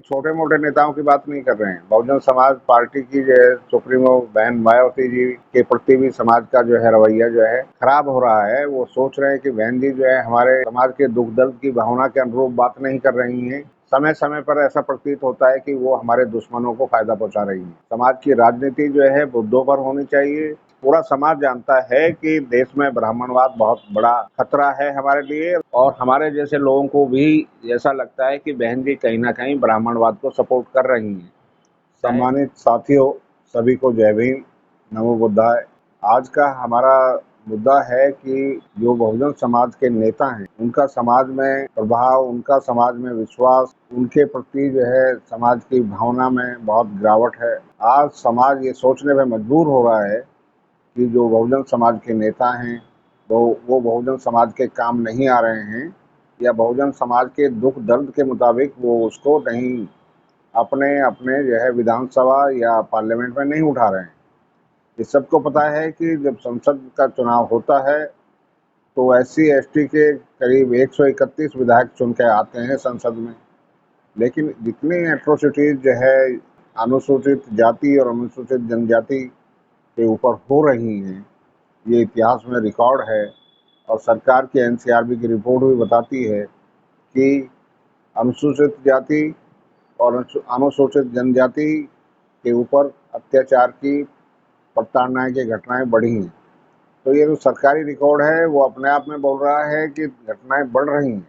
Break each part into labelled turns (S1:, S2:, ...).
S1: छोटे मोटे नेताओं की बात नहीं कर रहे हैं। बहुजन समाज पार्टी की जो है सुप्रीमो बहन मायावती जी के प्रति भी समाज का जो है रवैया जो है खराब हो रहा है। वो सोच रहे हैं कि बहन जी जो है हमारे समाज के दुख दर्द की भावना के अनुरूप बात नहीं कर रही हैं। समय समय पर ऐसा प्रतीत होता है कि वो हमारे दुश्मनों को फायदा पहुंचा रही है। समाज की राजनीति जो है मुद्दों पर होनी चाहिए। पूरा समाज जानता है कि देश में ब्राह्मणवाद बहुत बड़ा खतरा है हमारे लिए, और हमारे जैसे लोगों को भी ऐसा लगता है कि बहन जी कहीं ना कहीं ब्राह्मणवाद को सपोर्ट कर रही हैं। सम्मानित साथियों, सभी को जय भीम, नमो बुद्धाय। आज का हमारा मुद्दा है कि जो बहुजन समाज के नेता हैं उनका समाज में प्रभाव, उनका समाज में विश्वास, उनके प्रति जो है समाज की भावना में बहुत गिरावट है। आज समाज ये सोचने में मजबूर हो रहा है कि जो बहुजन समाज के नेता हैं वो बहुजन समाज के काम नहीं आ रहे हैं, या बहुजन समाज के दुख दर्द के मुताबिक वो उसको नहीं अपने अपने जो है विधानसभा या पार्लियामेंट में नहीं उठा रहे हैं। इस सबको पता है कि जब संसद का चुनाव होता है तो SC ST के करीब 131 विधायक चुन के आते हैं संसद में, लेकिन जितनी एट्रोसिटीज जो है अनुसूचित जाति और अनुसूचित जनजाति के ऊपर हो रही हैं, ये इतिहास में रिकॉर्ड है। और सरकार की NCRB की रिपोर्ट भी बताती है कि अनुसूचित जाति और अनुसूचित जनजाति के ऊपर अत्याचार की प्रताड़ना की घटनाएं बढ़ी हैं। तो ये जो सरकारी रिकॉर्ड है वो अपने आप में बोल रहा है कि घटनाएं बढ़ रही हैं।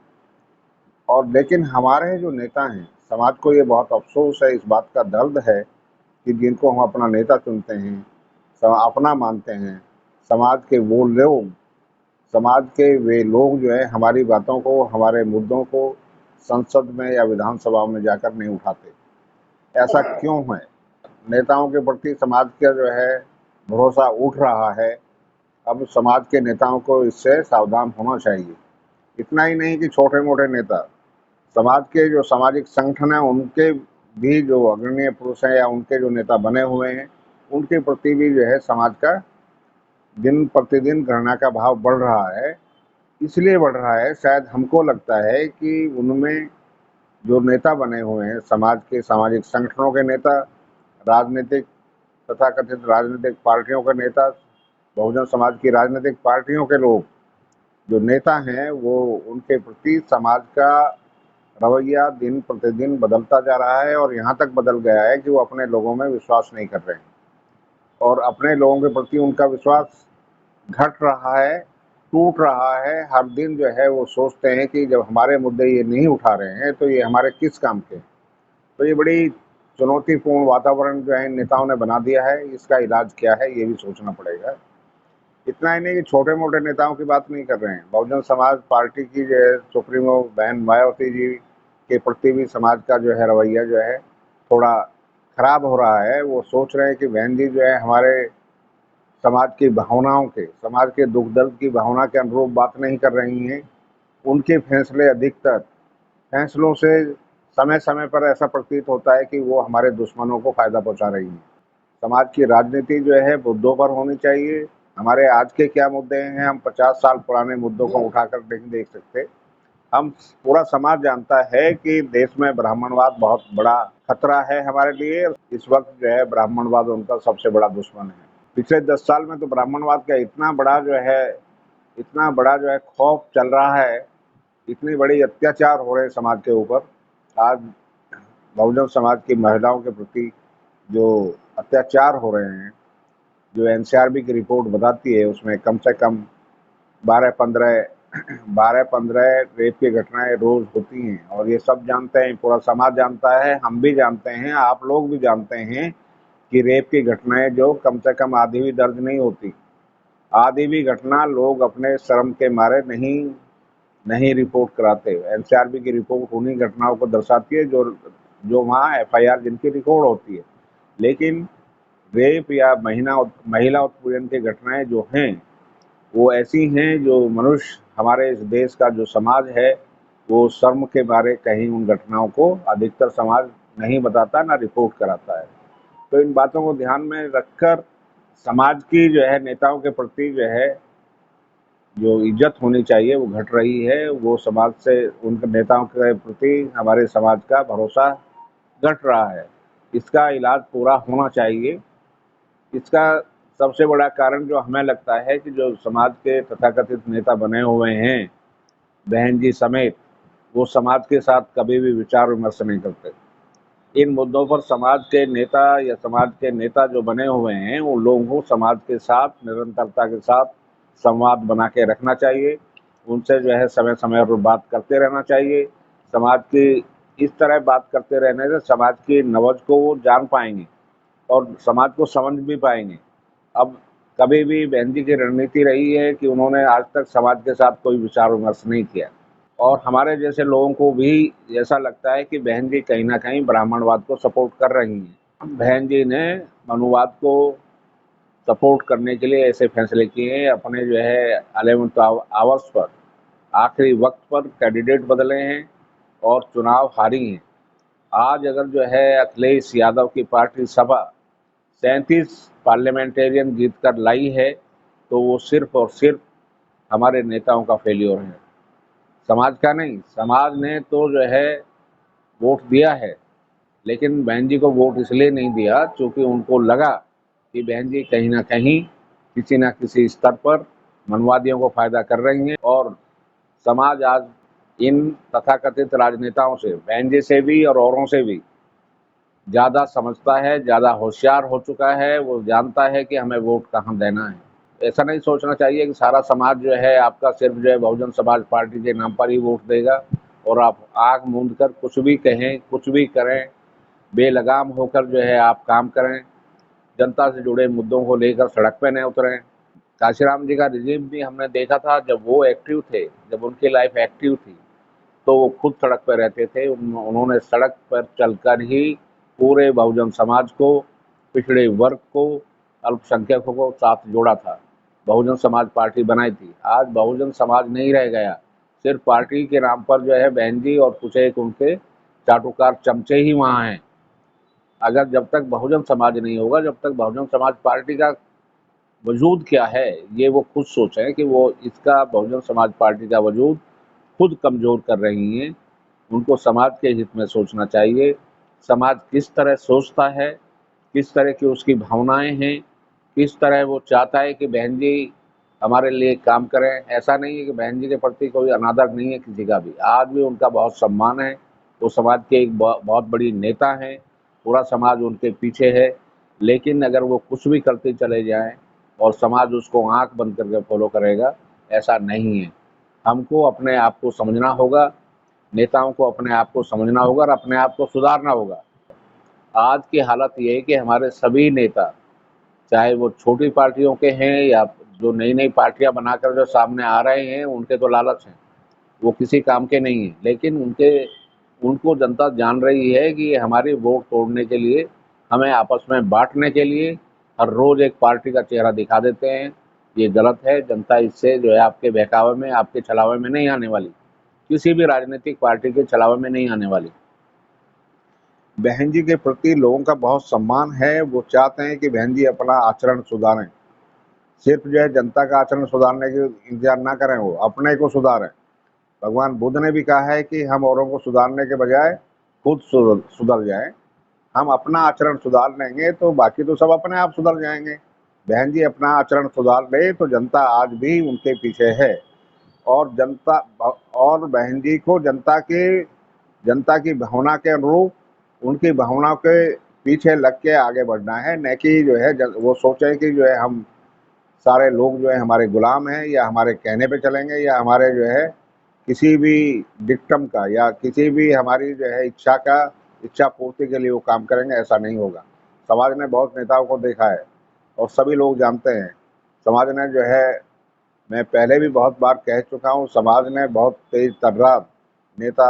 S1: और लेकिन हमारे जो नेता हैं, समाज को ये बहुत अफसोस है, इस बात का दर्द है कि जिनको हम अपना नेता चुनते हैं, अपना मानते हैं, समाज के वो लोग, समाज के वे लोग जो है हमारी बातों को, हमारे मुद्दों को संसद में या विधानसभा में जाकर नहीं उठाते। ऐसा क्यों है? नेताओं के प्रति समाज का जो है भरोसा उठ रहा है। अब समाज के नेताओं को इससे सावधान होना चाहिए। इतना ही नहीं कि छोटे मोटे नेता, समाज के जो सामाजिक संगठन हैं उनके भी जो अग्रणीय पुरुष हैं या उनके जो नेता बने हुए हैं, उनके प्रति भी जो है समाज का दिन प्रतिदिन घृणा का भाव बढ़ रहा है। इसलिए बढ़ रहा है, शायद हमको लगता है कि उनमें जो नेता बने हुए हैं, समाज के सामाजिक संगठनों के नेता, राजनीतिक तथाकथित राजनीतिक पार्टियों के नेता, बहुजन समाज की राजनीतिक पार्टियों के लोग जो नेता हैं, वो उनके प्रति समाज का रवैया दिन प्रतिदिन बदलता जा रहा है, और यहाँ तक बदल गया है कि वो अपने लोगों में विश्वास नहीं कर रहे हैं, और अपने लोगों के प्रति उनका विश्वास घट रहा है, टूट रहा है। हर दिन जो है वो सोचते हैं कि जब हमारे मुद्दे ये नहीं उठा रहे हैं तो ये हमारे किस काम के। तो ये बड़ी चुनौतीपूर्ण वातावरण जो है नेताओं ने बना दिया है। इसका इलाज क्या है, ये भी सोचना पड़ेगा। इतना ही नहीं कि छोटे मोटे नेताओं की बात नहीं कर रहे हैं। बहुजन समाज पार्टी की जो है सुप्रीमो बहन मायावती जी के प्रति भी समाज का जो है रवैया जो है थोड़ा खराब हो रहा है। वो सोच रहे हैं कि बहन जी जो है हमारे समाज की भावनाओं के, समाज के दुख दर्द की भावना के अनुरूप बात नहीं कर रही हैं। उनके फैसले अधिकतर फैसलों से समय समय पर ऐसा प्रतीत होता है कि वो हमारे दुश्मनों को फायदा पहुंचा रही हैं। समाज की राजनीति जो है मुद्दों पर होनी चाहिए। हमारे आज के क्या मुद्दे हैं, हम 50 साल पुराने मुद्दों को उठाकर नहीं देख सकते। हम पूरा समाज जानता है कि देश में ब्राह्मणवाद बहुत बड़ा खतरा है हमारे लिए। इस वक्त जो है ब्राह्मणवाद उनका सबसे बड़ा दुश्मन है। पिछले 10 साल में तो ब्राह्मणवाद का इतना बड़ा जो है खौफ चल रहा है, इतनी बड़ी अत्याचार हो रहे हैं समाज के ऊपर। आज बहुजन समाज की महिलाओं के प्रति जो अत्याचार हो रहे हैं, जो NCRB की रिपोर्ट बताती है, उसमें कम से कम 12-15 रेप की घटनाएं रोज होती हैं। और ये सब जानते हैं, पूरा समाज जानता है, हम भी जानते हैं, आप लोग भी जानते हैं कि रेप की घटनाएं जो कम से कम आधी भी दर्ज नहीं होती। आधी भी घटना लोग अपने शर्म के मारे नहीं रिपोर्ट कराते। NCRB की रिपोर्ट उन्हीं घटनाओं को दर्शाती है जो वहाँ FIR जिनकी रिकॉर्ड होती है। लेकिन रेप या महिला उत्पीड़न की घटनाएं जो हैं वो ऐसी हैं जो मनुष्य, हमारे इस देश का जो समाज है, वो शर्म के मारे कहीं उन घटनाओं को अधिकतर समाज नहीं बताता, ना रिपोर्ट कराता है। तो इन बातों को ध्यान में रखकर समाज की जो है नेताओं के प्रति जो है जो इज्जत होनी चाहिए वो घट रही है। वो समाज से, उनके नेताओं के प्रति हमारे समाज का भरोसा घट रहा है, इसका इलाज पूरा होना चाहिए। इसका सबसे बड़ा कारण जो हमें लगता है कि जो समाज के तथाकथित नेता बने हुए हैं, बहन जी समेत, वो समाज के साथ कभी भी विचार विमर्श नहीं करते। इन मुद्दों पर समाज के नेता या समाज के नेता जो बने हुए हैं, उन लोगों को समाज के साथ निरंतरता के साथ संवाद बना के रखना चाहिए। उनसे जो है समय समय पर बात करते रहना चाहिए। समाज की इस तरह बात करते रहने से समाज की नब्ज को वो जान पाएंगे और समाज को समझ भी पाएंगे। अब कभी भी बहन जी की रणनीति रही है कि उन्होंने आज तक समाज के साथ कोई विचार विमर्श नहीं किया और हमारे जैसे लोगों को भी ऐसा लगता है कि बहन जी कहीं ना कहीं ब्राह्मणवाद को सपोर्ट कर रही हैं। बहन जी ने मनुवाद को सपोर्ट करने के लिए ऐसे फैसले किए हैं। अपने जो है 11th आवर्स पर, आखिरी वक्त पर कैंडिडेट बदले हैं और चुनाव हारी हैं। आज अगर जो है अखिलेश यादव की पार्टी सपा 37 पार्लियामेंटेरियन जीत कर लाई है, तो वो सिर्फ और सिर्फ हमारे नेताओं का फेल्योर है, समाज का नहीं। समाज ने तो जो है वोट दिया है, लेकिन बहन जी को वोट इसलिए नहीं दिया क्योंकि उनको लगा कि बहन जी कहीं ना कहीं किसी न किसी स्तर पर मनवादियों को फायदा कर रही हैं और समाज आज इन तथाकथित राजनेताओं से, बहन जी से भी और औरों से भी ज़्यादा समझता है, ज़्यादा होशियार हो चुका है। वो जानता है कि हमें वोट कहाँ देना है। ऐसा नहीं सोचना चाहिए कि सारा समाज जो है आपका सिर्फ जो है बहुजन समाज पार्टी के नाम पर ही वोट देगा और आप आँख मूंद कर कुछ भी कहें, कुछ भी करें, बेलगाम होकर जो है आप काम करें, जनता से जुड़े मुद्दों को लेकर सड़क पे न उतरें। काशीराम जी का रिजीम भी हमने देखा था, जब वो एक्टिव थे, जब उनकी लाइफ एक्टिव थी, तो वो खुद सड़क पर रहते थे। उन्होंने सड़क पर चलकर ही पूरे बहुजन समाज को, पिछड़े वर्ग को, अल्पसंख्यकों को साथ जोड़ा था, बहुजन समाज पार्टी बनाई थी। आज बहुजन समाज नहीं रह गया, सिर्फ पार्टी के नाम पर जो है बहन जी और कुछ एक उनके चाटुकार चमचे ही वहाँ हैं। अगर जब तक बहुजन समाज नहीं होगा, जब तक बहुजन समाज पार्टी का वजूद क्या है ये वो खुद सोचें कि वो इसका बहुजन समाज पार्टी का वजूद खुद कमज़ोर कर रही हैं। उनको समाज के हित में सोचना चाहिए। समाज किस तरह सोचता है, किस तरह की उसकी भावनाएं हैं, किस तरह वो चाहता है कि बहन जी हमारे लिए काम करें। ऐसा नहीं है कि बहन जी के प्रति कोई अनादर नहीं है किसी का भी, आज भी उनका बहुत सम्मान है। वो समाज के एक बहुत बड़ी नेता हैं, पूरा समाज उनके पीछे है। लेकिन अगर वो कुछ भी करते चले जाएं और समाज उसको आंख बंद करके फॉलो करेगा, ऐसा नहीं है। हमको अपने आप को समझना होगा, नेताओं को अपने आप को समझना होगा और अपने आप को सुधारना होगा। आज की हालत ये है कि हमारे सभी नेता, चाहे वो छोटी पार्टियों के हैं या जो नई नई पार्टियां बनाकर जो सामने आ रहे हैं, उनके तो लालच हैं, वो किसी काम के नहीं हैं। लेकिन उनको जनता जान रही है कि ये हमारी वोट तोड़ने के लिए, हमें आपस में बांटने के लिए हर रोज़ एक पार्टी का चेहरा दिखा देते हैं। ये गलत है। जनता इससे जो है आपके बहकावे में, आपके छलावे में नहीं आने वाली, किसी भी राजनीतिक पार्टी के छलावे में नहीं आने वाली। बहन जी के प्रति लोगों का बहुत सम्मान है। वो चाहते हैं कि बहन जी अपना आचरण सुधारें। सिर्फ जो है जनता का आचरण सुधारने के इंतजार ना करें, वो अपने को सुधारें। भगवान बुद्ध ने भी कहा है कि हम औरों को सुधारने के बजाय खुद सुधर जाएं। हम अपना आचरण सुधार लेंगे तो बाकी तो सब अपने आप सुधर जाएंगे। बहन जी अपना आचरण सुधार ले तो जनता आज भी उनके पीछे है और जनता और बहन जी को जनता की भावना के अनुरूप, उनकी भावना के पीछे लग के आगे बढ़ना है। न कि जो है वो सोचे कि जो है हम सारे लोग जो है हमारे गुलाम हैं या हमारे कहने पे चलेंगे या हमारे जो है किसी भी डिक्टम का या किसी भी हमारी जो है इच्छा पूर्ति के लिए वो काम करेंगे। ऐसा नहीं होगा। समाज ने बहुत नेताओं को देखा है और सभी लोग जानते हैं। समाज ने जो है, मैं पहले भी बहुत बार कह चुका हूँ, समाज ने बहुत तेज तर्रार नेता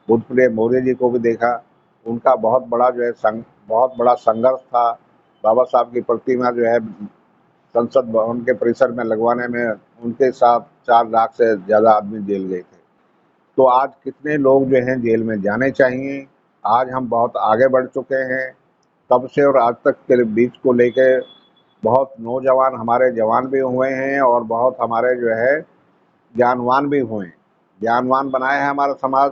S1: बुद्धप्रिय मौर्य जी को भी देखा। उनका बहुत बड़ा संघर्ष था। बाबा साहब की प्रतिमा जो है संसद भवन के परिसर में लगवाने में उनके साथ 4 लाख से ज़्यादा आदमी जेल गए थे। तो आज कितने लोग जो हैं जेल में जाने चाहिए। आज हम बहुत आगे बढ़ चुके हैं। तब से और आज तक के बीच को लेके बहुत नौजवान हमारे जवान भी हुए हैं और बहुत हमारे जो है ज्ञानवान भी हुए हैं। ज्ञानवान बनाया है हमारा समाज,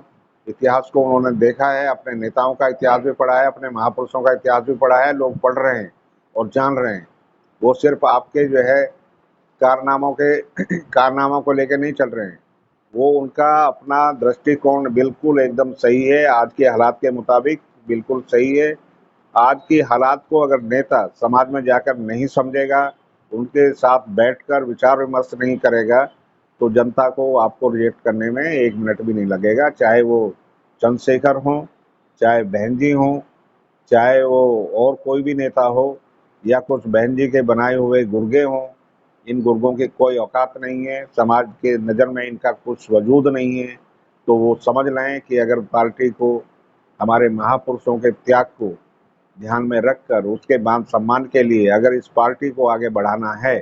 S1: इतिहास को उन्होंने देखा है, अपने नेताओं का इतिहास भी पढ़ा है, अपने महापुरुषों का इतिहास भी पढ़ा है, लोग पढ़ रहे हैं और जान रहे हैं। वो सिर्फ आपके जो है कारनामों के कारनामों को लेकर नहीं चल रहे हैं। वो उनका अपना दृष्टिकोण बिल्कुल एकदम सही है, आज के हालात के मुताबिक बिल्कुल सही है। आज की हालात को अगर नेता समाज में जाकर नहीं समझेगा, उनके साथ बैठकर विचार विमर्श नहीं करेगा, तो जनता को आपको रिजेक्ट करने में 1 मिनट भी नहीं लगेगा। चाहे वो चंद्रशेखर हों, चाहे बहन जी हों, चाहे वो और कोई भी नेता हो, या कुछ बहन जी के बनाए हुए गुर्गे हों। इन गुर्गों की कोई औकात नहीं है, समाज के नज़र में इनका कुछ वजूद नहीं है। तो वो समझ लें कि अगर पार्टी को हमारे महापुरुषों के त्याग को ध्यान में रखकर उसके मान सम्मान के लिए अगर इस पार्टी को आगे बढ़ाना है,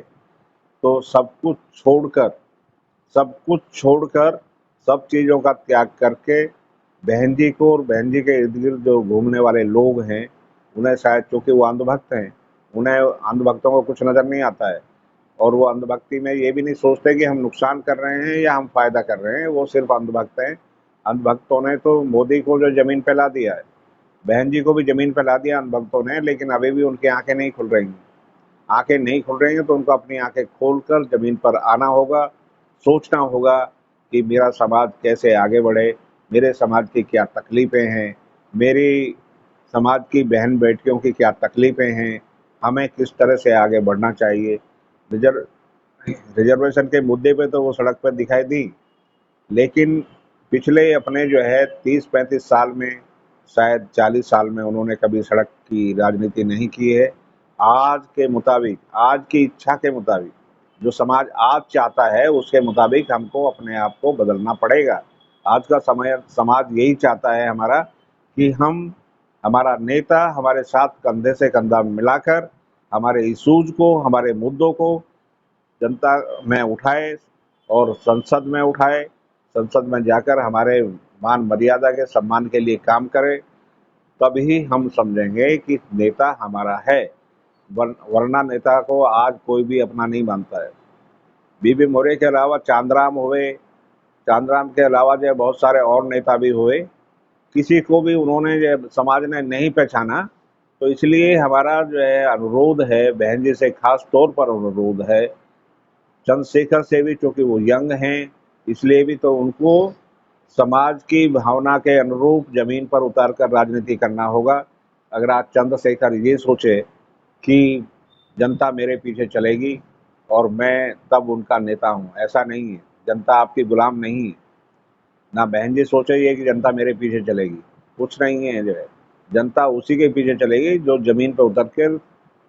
S1: तो सब कुछ छोड़कर सब चीज़ों का त्याग करके बहन जी को और बहन जी के इर्द गिर्द जो घूमने वाले लोग हैं, उन्हें शायद, चूंकि वो अंधभक्त हैं, उन्हें अंधभक्तों को कुछ नज़र नहीं आता है और वो अंधभक्ति में ये भी नहीं सोचते कि हम नुकसान कर रहे हैं या हम फायदा कर रहे हैं। वो सिर्फ अंधभक्त हैं। अंधभक्तों ने तो मोदी को जो जमीन पे ला दिया है, बहन जी को भी जमीन पे ला दिया अंधभक्तों ने, लेकिन अभी भी उनकी आंखें नहीं खुल रही हैं। आंखें नहीं खुल रही हैं तो उनको अपनी आंखें खोलकर जमीन पर आना होगा, सोचना होगा कि मेरा समाज कैसे आगे बढ़े, मेरे समाज की क्या तकलीफ़ें हैं, मेरी समाज की बहन बेटियों की क्या तकलीफ़ें हैं, हमें किस तरह से आगे बढ़ना चाहिए। रिजर्व रिजर्वेशन के मुद्दे पे तो वो सड़क पर दिखाई दी, लेकिन पिछले अपने जो है 30-35 साल में, शायद 40 साल में उन्होंने कभी सड़क की राजनीति नहीं की है। आज के मुताबिक, आज की इच्छा के मुताबिक, जो समाज आज चाहता है उसके मुताबिक हमको अपने आप को बदलना पड़ेगा। आज का समाज यही चाहता है हमारा कि हमारा नेता हमारे साथ कंधे से कंधा मिलाकर हमारे इश्यूज को, हमारे मुद्दों को जनता में उठाए और संसद में उठाए, संसद में जाकर हमारे मान मर्यादा के सम्मान के लिए काम करे। तभी हम समझेंगे कि नेता हमारा है। वरना नेता को आज कोई भी अपना नहीं मानता है। बीबी मौर्य के अलावा चांदराम हुए, चांदराम के अलावा जो बहुत सारे और नेता भी हुए, किसी को भी उन्होंने जो समाज ने नहीं पहचाना। तो इसलिए हमारा जो है अनुरोध है, बहन जी से खास तौर पर अनुरोध है, चंद्रशेखर से भी, चूंकि वो यंग हैं इसलिए भी, तो उनको समाज की भावना के अनुरूप जमीन पर उतार कर राजनीति करना होगा। अगर आज चंद्रशेखर ये सोचे कि जनता मेरे पीछे चलेगी और मैं तब उनका नेता हूँ, ऐसा नहीं है। जनता आपकी गुलाम नहीं है। ना बहन जी सोचे ये कि जनता मेरे पीछे चलेगी, कुछ नहीं है। जो है जनता उसी के पीछे चलेगी जो जमीन पर उतर कर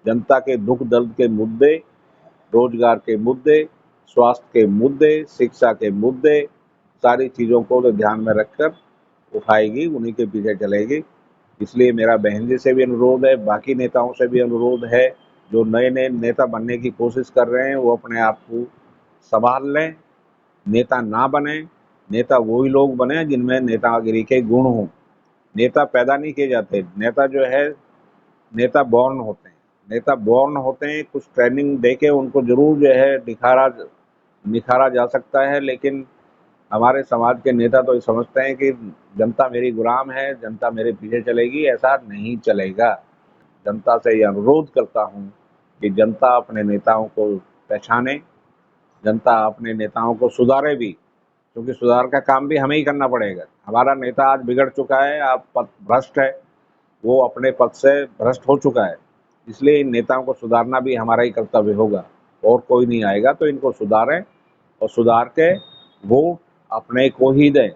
S1: जनता के दुख दर्द के मुद्दे, रोजगार के मुद्दे, स्वास्थ्य के मुद्दे, शिक्षा के मुद्दे, सारी चीज़ों को तो ध्यान में रखकर उठाएगी, उन्हीं के पीछे चलेगी। इसलिए मेरा बहन जी से भी अनुरोध है, बाकी नेताओं से भी अनुरोध है, जो नए नए नेता बनने की कोशिश कर रहे हैं वो अपने आप को संभाल लें, नेता ना बने। नेता वही लोग बने जिनमें नेतागिरी के गुण हों। नेता पैदा नहीं किए जाते, नेता जो है नेता बॉर्न होते हैं। नेता बॉर्न होते हैं, कुछ ट्रेनिंग दे के उनको जरूर जो है निखारा जा सकता है, लेकिन हमारे समाज के नेता तो ये समझते हैं कि जनता मेरी गुलाम है, जनता मेरे पीछे चलेगी, ऐसा नहीं चलेगा। जनता से ये अनुरोध करता हूँ कि जनता अपने नेताओं को पहचाने, जनता अपने नेताओं को सुधारे भी, क्योंकि सुधार का काम भी हमें ही करना पड़ेगा। हमारा नेता आज बिगड़ चुका है, आप पद भ्रष्ट है, वो अपने पद से भ्रष्ट हो चुका है। इसलिए इन नेताओं को सुधारना भी हमारा ही कर्तव्य होगा, और कोई नहीं आएगा। तो इनको सुधारें और सुधार के वोट अपने को ही दें,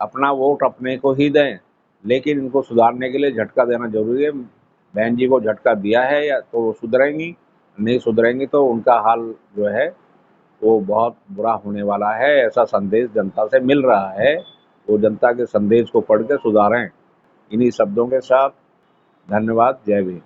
S1: अपना वोट अपने को ही दें। लेकिन इनको सुधारने के लिए झटका देना जरूरी है। बहन जी को झटका दिया है या तो वो सुधरेंगी, नहीं सुधरेंगी तो उनका हाल जो है वो बहुत बुरा होने वाला है, ऐसा संदेश जनता से मिल रहा है। वो जनता के संदेश को पढ़ के सुधारें। इन्हीं शब्दों के साथ धन्यवाद। जय भीम।